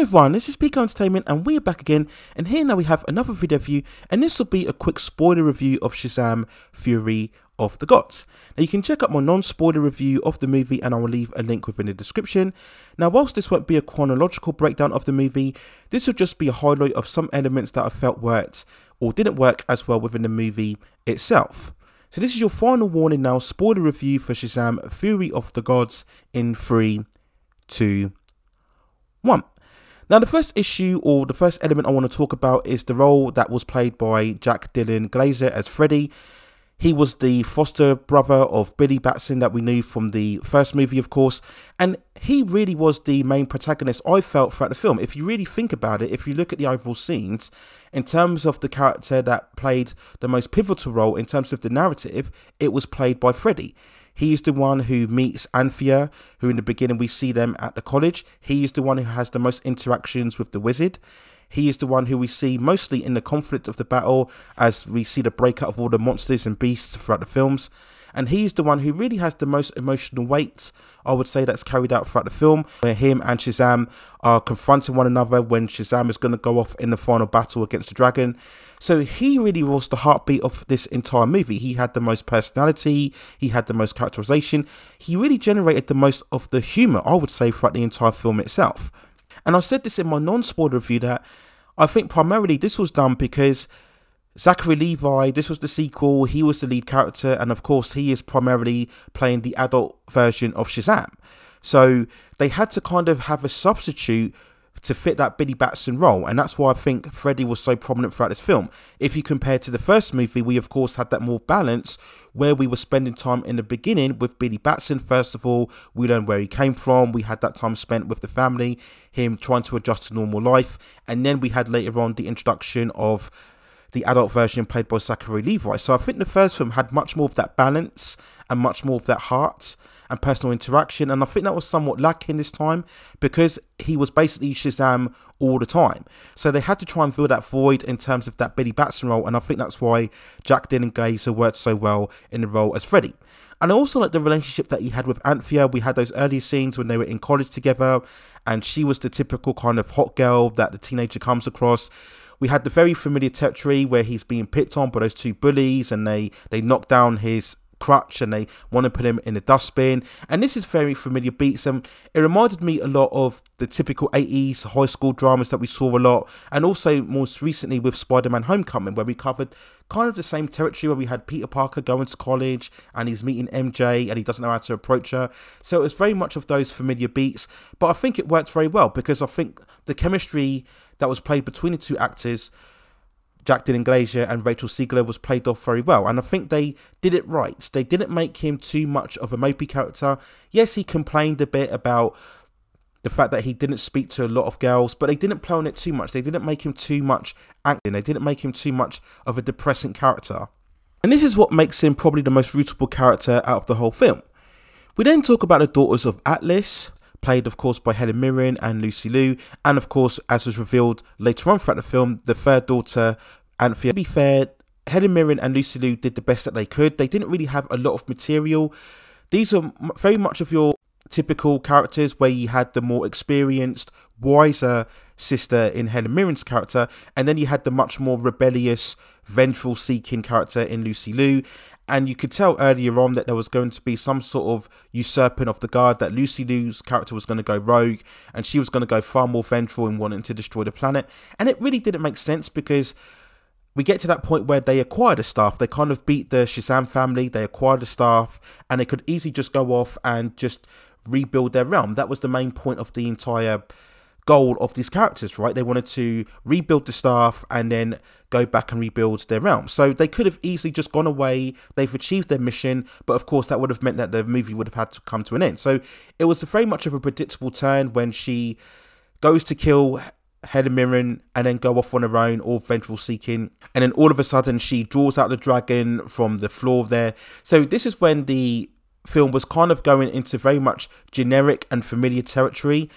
everyone, this is Pico Entertainment and we're back again, and here now we have another video for you, and this will be a quick spoiler review of Shazam! Fury of the Gods. Now you can check out my non-spoiler review of the movie and I will leave a link within the description. Now whilst this won't be a chronological breakdown of the movie, this will just be a highlight of some elements that I felt worked or didn't work as well within the movie itself. So this is your final warning now, spoiler review for Shazam! Fury of the Gods in 3, 2, 1. Now the first issue or the first element I want to talk about is the role that was played by Jack Dylan Grazer as Freddie. He was the foster brother of Billy Batson that we knew from the first movie, of course, and he really was the main protagonist I felt throughout the film. If you really think about it, if you look at the overall scenes, in terms of the character that played the most pivotal role in terms of the narrative, it was played by Freddie. He is the one who meets Anthea, who in the beginning we see them at the college. He is the one who has the most interactions with the wizard. He is the one who we see mostly in the conflict of the battle as we see the breakout of all the monsters and beasts throughout the films. And he is the one who really has the most emotional weight, I would say, that's carried out throughout the film, where him and Shazam are confronting one another when Shazam is going to go off in the final battle against the dragon. So he really was the heartbeat of this entire movie. He had the most personality, he had the most characterization, he really generated the most of the humour, I would say, throughout the entire film itself. And I said this in my non-spoiler review that I think primarily this was done because Zachary Levi, this was the sequel, he was the lead character, and of course he is primarily playing the adult version of Shazam. So they had to kind of have a substitute to fit that Billy Batson role, and that's why I think Freddie was so prominent throughout this film. If you compare to the first movie, we of course had that more balance where we were spending time in the beginning with Billy Batson. First of all, we learned where he came from, we had that time spent with the family, him trying to adjust to normal life, and then we had later on the introduction of the adult version played by Zachary Levi. So I think the first film had much more of that balance and much more of that heart and personal interaction, and I think that was somewhat lacking this time because he was basically Shazam all the time. So they had to try and fill that void in terms of that Billy Batson role, and I think that's why Jack Dylan Grazer worked so well in the role as Freddie. And I also like the relationship that he had with Anthea. We had those early scenes when they were in college together, and she was the typical kind of hot girl that the teenager comes across. We had the very familiar territory where he's being picked on by those two bullies, and they knock down his crutch and they want to put him in a dustbin, and this is very familiar beats, and it reminded me a lot of the typical 80s high school dramas that we saw a lot, and also most recently with Spider-Man Homecoming, where we covered kind of the same territory where we had Peter Parker going to college and he's meeting MJ and he doesn't know how to approach her. So it was very much of those familiar beats, but I think it worked very well because I think the chemistry that was played between the two actors, Jack Dylan Grazer and Rachel Zegler, was played off very well, and I think they did it right. They didn't make him too much of a mopey character. Yes, he complained a bit about the fact that he didn't speak to a lot of girls, but they didn't play on it too much. They didn't make him too much acting. They didn't make him too much of a depressing character. And this is what makes him probably the most rootable character out of the whole film. We then talk about the daughters of Atlas, played of course by Helen Mirren and Lucy Liu, and of course, as was revealed later on throughout the film, the third daughter, Anthea. To be fair, Helen Mirren and Lucy Liu did the best that they could. They didn't really have a lot of material. These are very much of your typical characters where you had the more experienced, wiser sister in Helen Mirren's character, and then you had the much more rebellious, vengeful-seeking character in Lucy Liu. And you could tell earlier on that there was going to be some sort of usurping of the guard, that Lucy Liu's character was going to go rogue and she was going to go far more vengeful in wanting to destroy the planet. And it really didn't make sense because we get to that point where they acquire the staff. They kind of beat the Shazam family, they acquired the staff, and they could easily just go off and just rebuild their realm. That was the main point of the entire goal of these characters, right? They wanted to rebuild the staff and then go back and rebuild their realm. So they could have easily just gone away. They've achieved their mission, but of course that would have meant that the movie would have had to come to an end. So it was very much of a predictable turn when she goes to kill Helen Mirren and then go off on her own, all vengeful seeking, and then all of a sudden she draws out the dragon from the floor there. So this is when the film was kind of going into very much generic and familiar territory,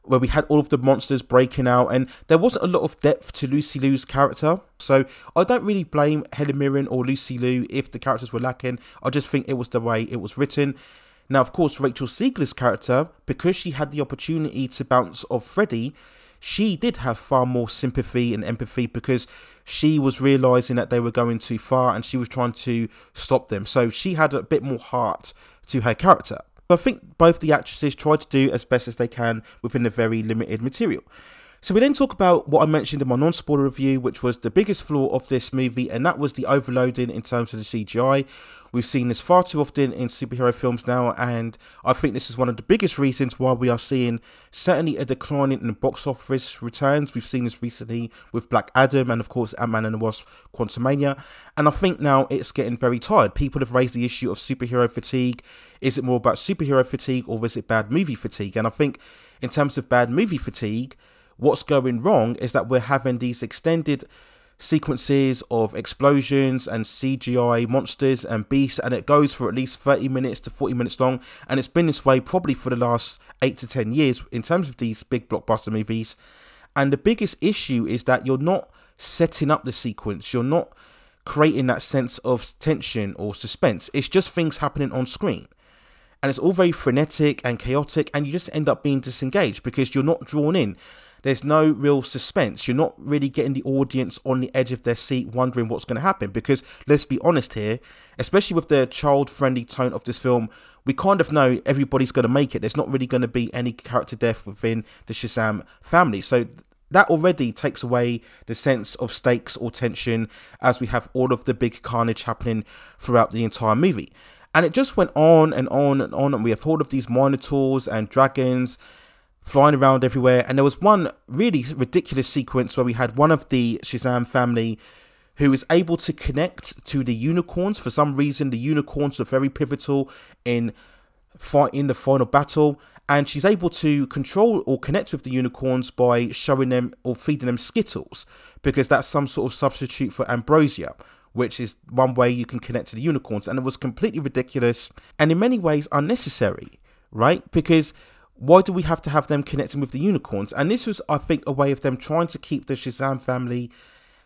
where we had all of the monsters breaking out, and there wasn't a lot of depth to Lucy Liu's character. So I don't really blame Helen Mirren or Lucy Liu if the characters were lacking. I just think it was the way it was written. Now, of course, Rachel Zegler's character, because she had the opportunity to bounce off Freddie, she did have far more sympathy and empathy because she was realizing that they were going too far and she was trying to stop them. So she had a bit more heart to her character. I think both the actresses tried to do as best as they can within the very limited material. So we then talk about what I mentioned in my non-spoiler review, which was the biggest flaw of this movie, and that was the overloading in terms of the CGI. We've seen this far too often in superhero films now, and I think this is one of the biggest reasons why we are seeing certainly a decline in the box office returns. We've seen this recently with Black Adam and of course Ant-Man and the Wasp: Quantumania, and I think now it's getting very tired. People have raised the issue of superhero fatigue. Is it more about superhero fatigue or is it bad movie fatigue? And I think in terms of bad movie fatigue, what's going wrong is that we're having these extended sequences of explosions and CGI monsters and beasts, and it goes for at least 30 minutes to 40 minutes long, and it's been this way probably for the last 8 to 10 years in terms of these big blockbuster movies. And the biggest issue is that you're not setting up the sequence, you're not creating that sense of tension or suspense. It's just things happening on screen, and it's all very frenetic and chaotic, and you just end up being disengaged because you're not drawn in. There's no real suspense. You're not really getting the audience on the edge of their seat wondering what's going to happen, because let's be honest here, especially with the child-friendly tone of this film, we kind of know everybody's going to make it. There's not really going to be any character death within the Shazam family. So that already takes away the sense of stakes or tension as we have all of the big carnage happening throughout the entire movie. And it just went on and on and on, and we have all of these minotaurs and dragons flying around everywhere. And there was one really ridiculous sequence where we had one of the Shazam family who was able to connect to the unicorns. For some reason, the unicorns are very pivotal in the final battle, and she's able to control or connect with the unicorns by showing them or feeding them Skittles, because that's some sort of substitute for ambrosia, which is one way you can connect to the unicorns. And it was completely ridiculous and in many ways unnecessary, right? Because why do we have to have them connecting with the unicorns? And this was, I think, a way of them trying to keep the Shazam family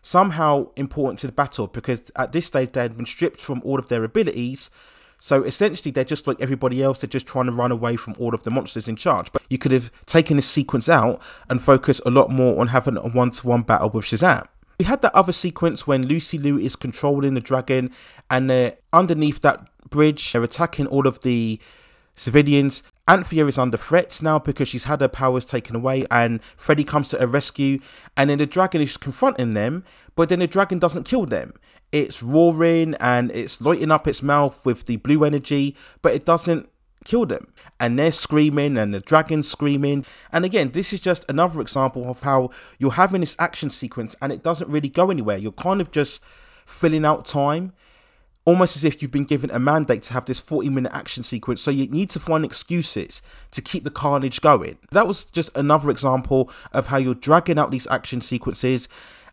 somehow important to the battle, because at this stage they had been stripped from all of their abilities. So essentially they're just like everybody else. They're just trying to run away from all of the monsters in charge. But you could have taken this sequence out and focused a lot more on having a one-to-one battle with Shazam. We had that other sequence when Lucy Liu is controlling the dragon, and they're underneath that bridge. They're attacking all of the civilians. Anthea is under threat now because she's had her powers taken away, and Freddie comes to her rescue, and then the dragon is confronting them, but then the dragon doesn't kill them. It's roaring and it's lighting up its mouth with the blue energy, but it doesn't kill them. And they're screaming and the dragon's screaming. And again, this is just another example of how you're having this action sequence and it doesn't really go anywhere. You're kind of just filling out time, almost as if you've been given a mandate to have this 40-minute action sequence, so you need to find excuses to keep the carnage going. That was just another example of how you're dragging out these action sequences,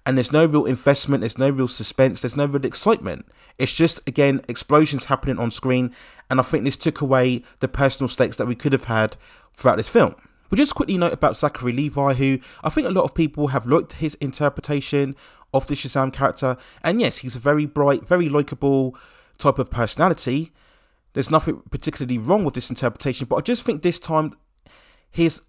and there's no real investment, there's no real suspense, there's no real excitement. It's just, again, explosions happening on screen, and I think this took away the personal stakes that we could have had throughout this film. We'll just quickly note about Zachary Levi, who I think a lot of people have liked his interpretation of the Shazam character. And yes, he's a very bright, very likable type of personality. There's nothing particularly wrong with this interpretation, but I just think this time his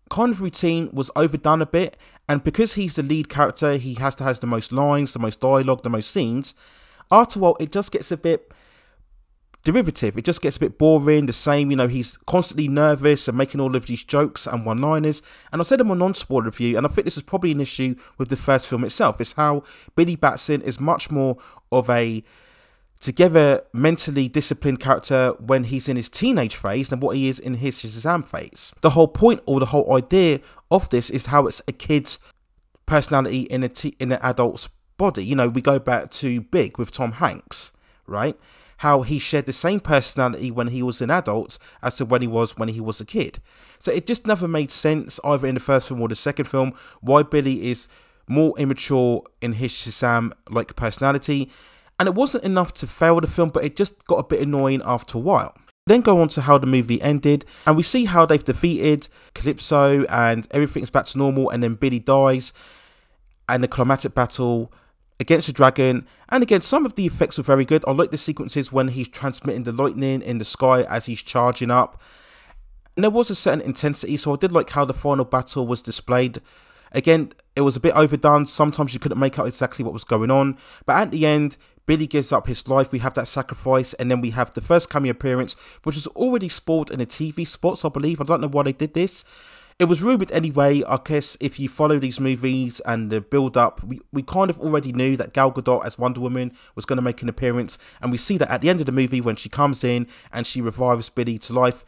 kind of routine was overdone a bit. And because he's the lead character, he has to have the most lines, the most dialogue, the most scenes. After a while, it just gets a bit derivative. It just gets a bit boring, the same, you know, he's constantly nervous and making all of these jokes and one-liners. And I said in my non-spoiler review, and I think this is probably an issue with the first film itself, is how Billy Batson is much more of a together, mentally disciplined character when he's in his teenage phase than what he is in his Shazam phase. The whole point, or the whole idea of this, is how it's a kid's personality in an adult's body. You know, we go back to Big with Tom Hanks, right? How he shared the same personality when he was an adult as to when he was a kid. So it just never made sense, either in the first film or the second film, why Billy is more immature in his Shazam-like personality. And it wasn't enough to fail the film, but it just got a bit annoying after a while. Then go on to how the movie ended, and we see how they've defeated Calypso and everything's back to normal, and then Billy dies, and the climatic battle against the dragon. And again, some of the effects were very good. I like the sequences when he's transmitting the lightning in the sky as he's charging up. And there was a certain intensity, so I did like how the final battle was displayed. Again, it was a bit overdone. Sometimes you couldn't make out exactly what was going on. But at the end, Billy gives up his life. We have that sacrifice. And then we have the first cameo appearance, which was already spoiled in the TV spots, I believe. I don't know why they did this. It was rumoured anyway. I guess if you follow these movies and the build-up, we kind of already knew that Gal Gadot as Wonder Woman was going to make an appearance. And we see that at the end of the movie when she comes in and she revives Billy to life.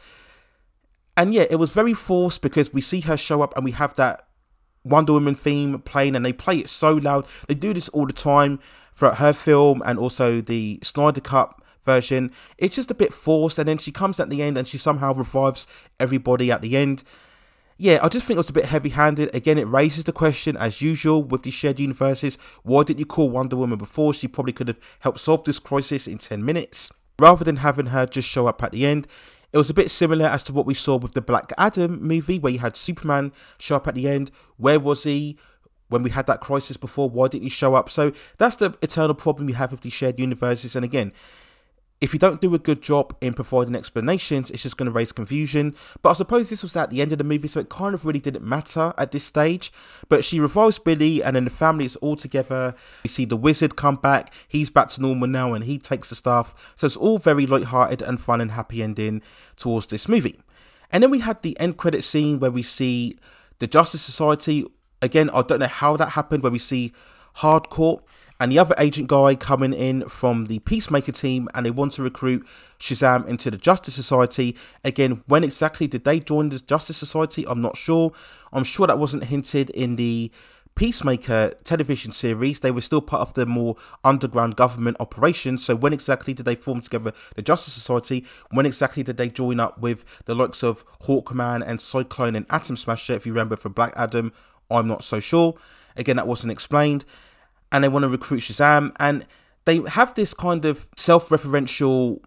And yeah, it was very forced because we see her show up and we have that Wonder Woman theme playing, and they play it so loud. They do this all the time throughout her film and also the Snyder Cut version. It's just a bit forced, and then she comes at the end and she somehow revives everybody at the end. Yeah, I just think it was a bit heavy-handed. Again, it raises the question, as usual, with these shared universes. Why didn't you call Wonder Woman before? She probably could have helped solve this crisis in 10 minutes. Rather than having her just show up at the end. It was a bit similar as to what we saw with the Black Adam movie, where you had Superman show up at the end. Where was he when we had that crisis before? Why didn't he show up? So that's the eternal problem you have with these shared universes. And again, if you don't do a good job in providing explanations, it's just going to raise confusion. But I suppose this was at the end of the movie, so it kind of really didn't matter at this stage. But she revives Billy, and then the family is all together. We see the wizard come back. He's back to normal now, and he takes the stuff. So it's all very light-hearted and fun and happy ending towards this movie. And then we had the end credit scene where we see the Justice Society. Again, I don't know how that happened, where we see Hardcore and the other agent guy coming in from the Peacemaker team, and they want to recruit Shazam into the Justice Society. Again, when exactly did they join the Justice Society? I'm not sure. I'm sure that wasn't hinted in the Peacemaker television series. They were still part of the more underground government operations. So when exactly did they form together the Justice Society? When exactly did they join up with the likes of Hawkman and Cyclone and Atom Smasher, if you remember, from Black Adam? I'm not so sure. Again, that wasn't explained. And they want to recruit Shazam, and they have this kind of self-referential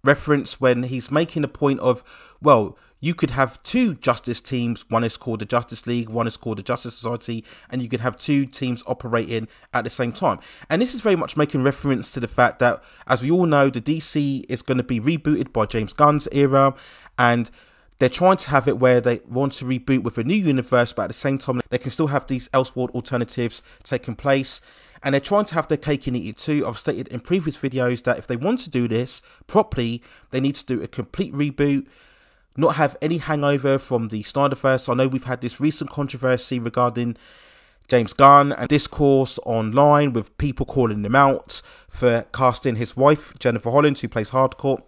reference when he's making the point of, well, you could have two justice teams. One is called the Justice League, one is called the Justice Society, and you could have two teams operating at the same time. And this is very much making reference to the fact that, as we all know, the DC is going to be rebooted by James Gunn's era, and they're trying to have it where they want to reboot with a new universe, but at the same time, they can still have these Elseworld alternatives taking place. And they're trying to have their cake and eat it too. I've stated in previous videos that if they want to do this properly, they need to do a complete reboot, not have any hangover from the Snyderverse. I know we've had this recent controversy regarding James Gunn and discourse online with people calling him out for casting his wife, Jennifer Holland, who plays Hardcore.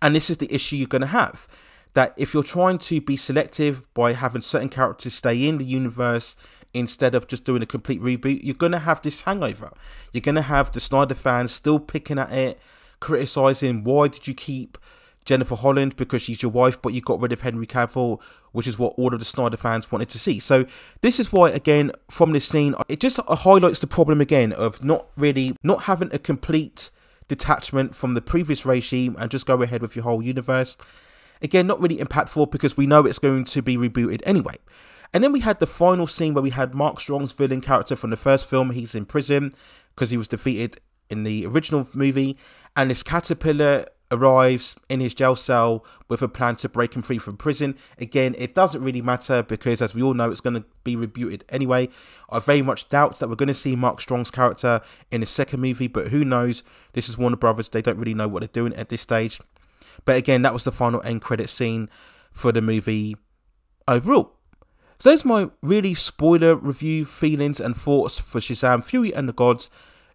And this is the issue you're going to have, that if you're trying to be selective by having certain characters stay in the universe instead of just doing a complete reboot, you're going to have this hangover. You're going to have the Snyder fans still picking at it, criticising, why did you keep Jennifer Holland because she's your wife, but you got rid of Henry Cavill, which is what all of the Snyder fans wanted to see. So this is why, again, from this scene, it just highlights the problem again of not having a complete detachment from the previous regime and just go ahead with your whole universe. Again, not really impactful because we know it's going to be rebooted anyway. And then we had the final scene where we had Mark Strong's villain character from the first film. He's in prison because he was defeated in the original movie, and this caterpillar arrives in his jail cell with a plan to break him free from prison. Again, it doesn't really matter because, as we all know, it's going to be rebooted anyway. I very much doubt that we're going to see Mark Strong's character in the second movie, but who knows? This is Warner Brothers. They don't really know what they're doing at this stage. But again, that was the final end credit scene for the movie overall. So there's my really spoiler review feelings and thoughts for Shazam! Fury and the Gods.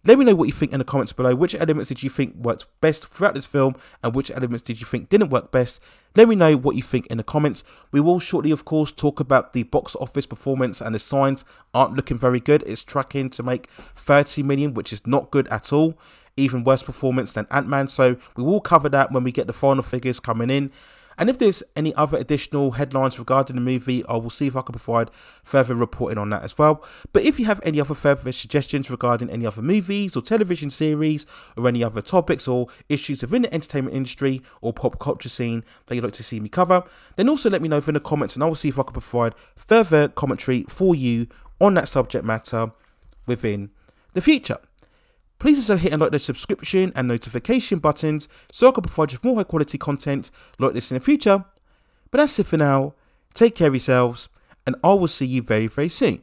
Let me know what you think in the comments below. Which elements did you think worked best throughout this film, and which elements did you think didn't work best? Let me know what you think in the comments. We will shortly, of course, talk about the box office performance, and the signs aren't looking very good. It's tracking to make 30 million, which is not good at all. Even worse performance than Ant-Man. So we will cover that when we get the final figures coming in. And if there's any other additional headlines regarding the movie, I will see if I can provide further reporting on that as well. But if you have any other further suggestions regarding any other movies or television series or any other topics or issues within the entertainment industry or pop culture scene that you'd like to see me cover, then also let me know in the comments, and I will see if I can provide further commentary for you on that subject matter within the future. Please also hit and like the subscription and notification buttons so I can provide you with more high quality content like this in the future. But that's it for now. Take care of yourselves, and I will see you very, very soon.